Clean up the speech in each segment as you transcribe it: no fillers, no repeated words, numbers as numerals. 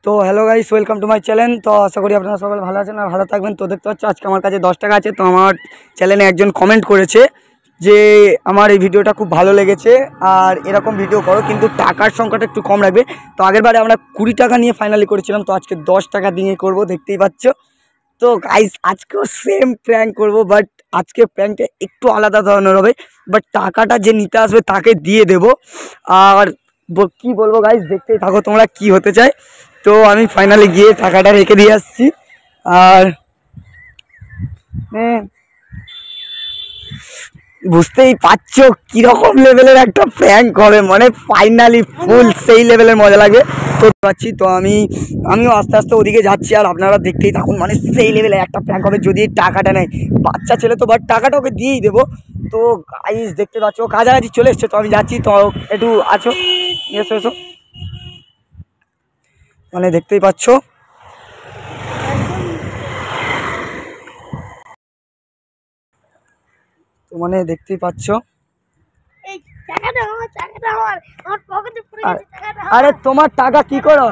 তো hello guys, welcome to my channel. তো আশা করি আপনারা সবাই ভালো আছেন আর ভালো থাকবেন। তো দেখতে পাচ্ছ আজকে আমার কাছে 10 টাকা আছে। তো আমার চ্যানেলে একজন কমেন্ট করেছে যে আমার এই ভিডিওটা খুব ভালো লেগেছে আর এরকম ভিডিও করো, কিন্তু টাকার সংখ্যাটা একটু কম রাখবে। তো আগেরবারে আমরা 20 টাকা নিয়ে ফাইনালি করেছিলাম, তো আজকে 10 টাকা দিয়ে করব, দেখতেই পাচ্ছ। তো গাইস আজকেও সেম প্র্যাঙ্ক করব, বাট আজকে প্র্যাঙ্কটা একটু আলাদা ধরনের হবে। বাট টাকাটা যে নিতে আসবে তাকে দিয়ে দেব। আর কি বলবো গাইস, দেখতেই থাকো তোমরা কি হতে চায়। তো আমি ফাইনালি গিয়ে টাকাটা রেখে দিয়ে আসছি। আর বুঝতেই পারছো কিরকম লেভেলের একটা প্র্যাঙ্ক হবে, মানে ফাইনালি ফুল সেই লেভেলের মজা লাগে। তো পাচ্ছি, তো আমিও আস্তে আস্তে ওদিকে যাচ্ছি আর আপনারা দেখতেই থাকুন, মানে সেই লেভেলের একটা প্র্যাঙ্ক হবে যদি টাকাটা নেয়। বাচ্চা ছেলে তো, বাট টাকাটা ওকে দিয়েই দেবো। তো গাইস দেখতে পাচ্ছ ও কাছাকাছি চলে এসছে, তো আমি যাচ্ছি। তো একটু আছো, এসো এসো, মানে দেখতেই পাচ্ছ। তো মানে দেখতেই পাচ্ছ, আরে তোমার টাকা কি করো?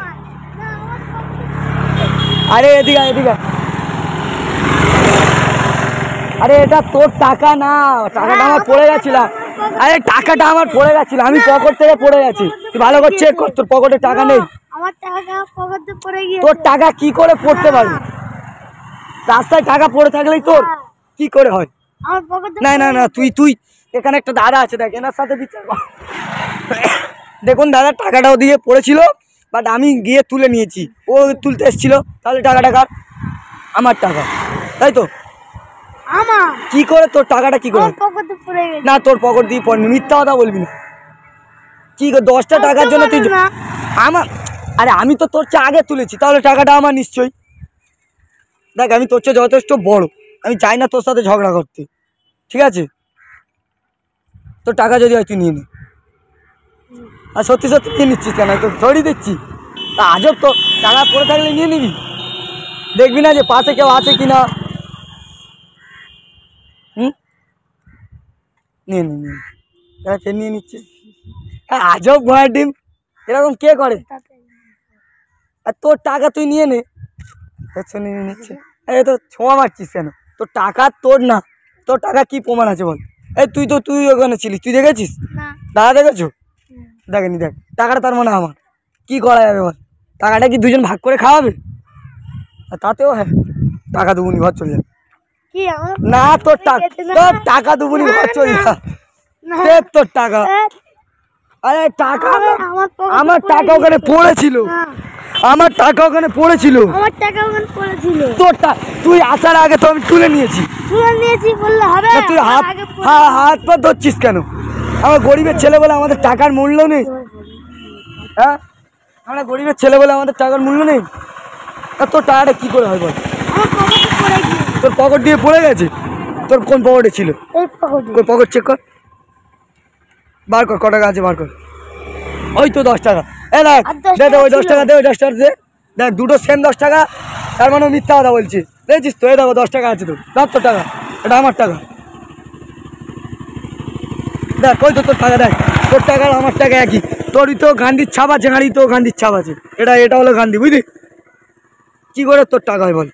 আরে এদিকে এদিকে, আরে এটা তোর টাকা না, টাকাটা আমার পড়ে গেছিল। আরে টাকাটা আমার পড়ে গেছিল, আমি পকেট থেকে পড়ে গেছি। তুই ভালো করে চেক কর, তোর পকেটে টাকা নেই। তোর টাকা কি করে পড়তে পারবি? রাস্তায় টাকা পড়ে থাকলেই তোর কি করে হয়? না না না, তুই এখানে একটা দাদা আছে, দেখ এনার সাথে বিচার কর। দেখুন দাদা, টাকাটাও দিয়ে পড়েছিল, বাট আমি গিয়ে তুলে নিয়েছি। ও তুলতে এসেছিল, তাহলে টাকাটা কার? আমার টাকা, তাই তো? কি করে তোর টাকাটা কি করে? না তোর পকেট দিয়ে পড়নি, মিথ্যা কথা বলবি না। কি 10টা টাকার জন্য তুই আমার? আরে আমি তো তোর চেয়ে আগে তুলেছি, তাহলে টাকাটা আমার নিশ্চয়ই। দেখ আমি তোর চেয়ে যথেষ্ট বড়, আমি চাই না তোর সাথে ঝগড়া করতে, ঠিক আছে? তোর টাকা যদি হয় তুই নিয়ে নে। আর সত্যি সত্যি নিয়ে নিচ্ছিস কেন? তো ছড়িয়ে দিচ্ছি, তা আজব তো। টাকা পড়ে থাকলে নিয়ে নিবি, দেখবি না যে পাশে কেউ আছে কিনা। নিয়ে নে নিয়ে ফের নিয়ে নিচ্ছিস। হ্যাঁ আজব ঘোড়া ডিম, এরকম কে করে? আর তোর টাকা তুই নিয়ে নে, নিয়ে নিচ্ছে। এই তো ছোঁয়া মারছিস কেন? তোর টাকা তোর না, তোর টাকা কি প্রমাণ আছে বল? এই তুই ওখানে ছিলিস, তুই দেখেছিস? দাদা দেখেছো? দেখেনি, দেখ টাকাটা তার মানে আমার। কি করা যাবে বল? টাকাটা কি দুজন ভাগ করে খাওয়াবে? আর তাতেও হ্যাঁ টাকা দুগুনি ঘর চলে যাবে। না তোর টাকা দুগুনি ঘর চলে যাবে, তোর টাকা। আরে টাকা আমার টাকা ওখানে পড়েছিল, আমার টাকা ওখানে পড়েছিল। তোর তুই আসার আগে তো আমি তুলে নিয়েছি বললে হবে? তুই হাত পা ধরছিস কেন? আমরা গরিবের ছেলে বলে আমাদের টাকার মূল্য নেই? হ্যাঁ আমরা গরিবের ছেলে বলে আমাদের টাকার মূল্য নেই? তোর টাকাটা কি করে হয় বল? তোর পকেট দিয়ে পড়ে গেছে? তোর কোন পকেটে ছিল? পকেট চেক কর, বার কর ক টাকা আছে বার কর। ওই তো 10 টাকা। এ দেখ দে ওই 10 টাকা দে, ওই 10 টাকা দে। দেখ দুটো সেম 10 টাকা, তার মানে মিথ্যা কথা বলছিস। দেখছিস তো, এই দেখো 10 টাকা আছে, তো ধর তোর টাকা, এটা আমার টাকা। দেখ ওই তো তোর টাকা, দেখ তোর টাকা আর আমার টাকা একই। তোরই তো গান্ধীর ছাপ আছে, গাড়ি তো গান্ধীর ছাপ আছে। এটা হলো গান্ধী, বুঝলি? কি করে তোর টাকা হয় বল?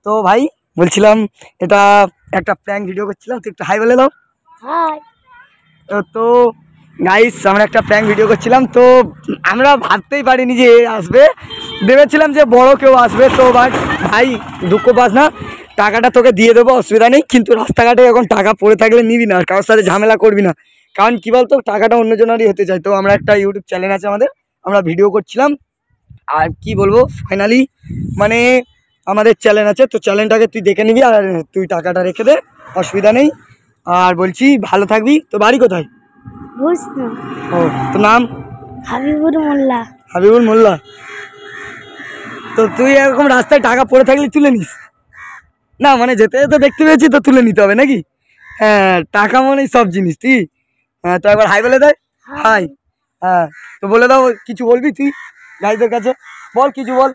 তো ভাই বলছিলাম, এটা একটা প্র্যাঙ্ক ভিডিও করছিলাম, তো একটু হাই বলে দাও। তো গাইস আমরা একটা প্র্যাঙ্ক ভিডিও করছিলাম, তো আমরা ভাবতেই পারিনি যে আসবে, ভেবেছিলাম যে বড় কেউ আসবে। তো বাট ভাই দুঃখ পাস না, টাকাটা তোকে দিয়ে দেবো, অসুবিধা নেই। কিন্তু রাস্তাঘাটে এখন টাকা পড়ে থাকলে নিবি না, আর কারোর সাথে ঝামেলা করবি না। কারণ কী বলতো, টাকাটা অন্যজনেরই হতে চাই। তো আমরা একটা ইউটিউব চ্যানেল আছে আমাদের, আমরা ভিডিও করছিলাম। আর কি বলবো, ফাইনালি মানে আমাদের চ্যানেল আছে, তো চ্যানেলটাকে তুই দেখে নিবি আর তুই টাকাটা রেখে দে, অসুবিধা নেই। আর বলছি ভালো থাকবি। তো বাড়ি কোথায়? ও তো নাম? হাবিবুল মোল্লা। হাবিবুল মোল্লা। তো তুই এরকম রাস্তায় টাকা পড়ে থাকলে তুলে নিস না? মানে যেতে যেতে দেখতে পেয়েছি তো তুলে নিতে হবে নাকি? হ্যাঁ টাকা মানেই সব জিনিস। তুই হ্যাঁ, তো একবার হাই বলে দেয়। হাই। হ্যাঁ তো বলে দাও, কিছু বলবি তুই গাইদের কাছে? বল কিছু বল।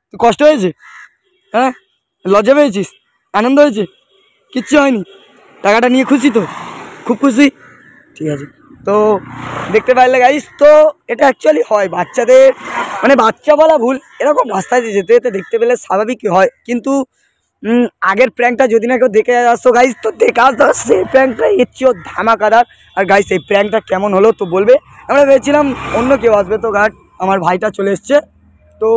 তুই কষ্ট হয়েছে? হ্যাঁ লজ্জা পেয়েছিস? আনন্দ হয়েছে? কিচ্ছু হয়নি? টাকাটা নিয়ে খুশি তো? খুব খুশি? ঠিক আছে। তো দেখতে পারলে গাইস, তো এটা অ্যাকচুয়ালি হয় বাচ্চাদের, মানে বাচ্চা বলা ভুল, এরকম রাস্তায় যেতে যেতে দেখতে পেলে স্বাভাবিকই হয়। কিন্তু আগের প্র্যাঙ্কটা যদি না কেউ দেখে আসতো গাইস, তো দেখে আসতো সেই প্র্যাঙ্কটা এর চেয়েও ধামাকাদার। আর গাইস এই প্র্যাঙ্কটা কেমন হলো তো বলবে। আমরা ভেবেছিলাম অন্য কেউ আসবে, তো ঘাট আমার ভাইটা চলে এসছে। তো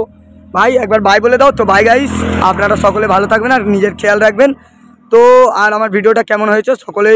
ভাই একবার বাই বলে দাও। তো বাই গাইস, আপনারা সকলে ভালো থাকবেন আর নিজের খেয়াল রাখবেন। তো আর আমার ভিডিওটা কেমন হয়েছে সকলে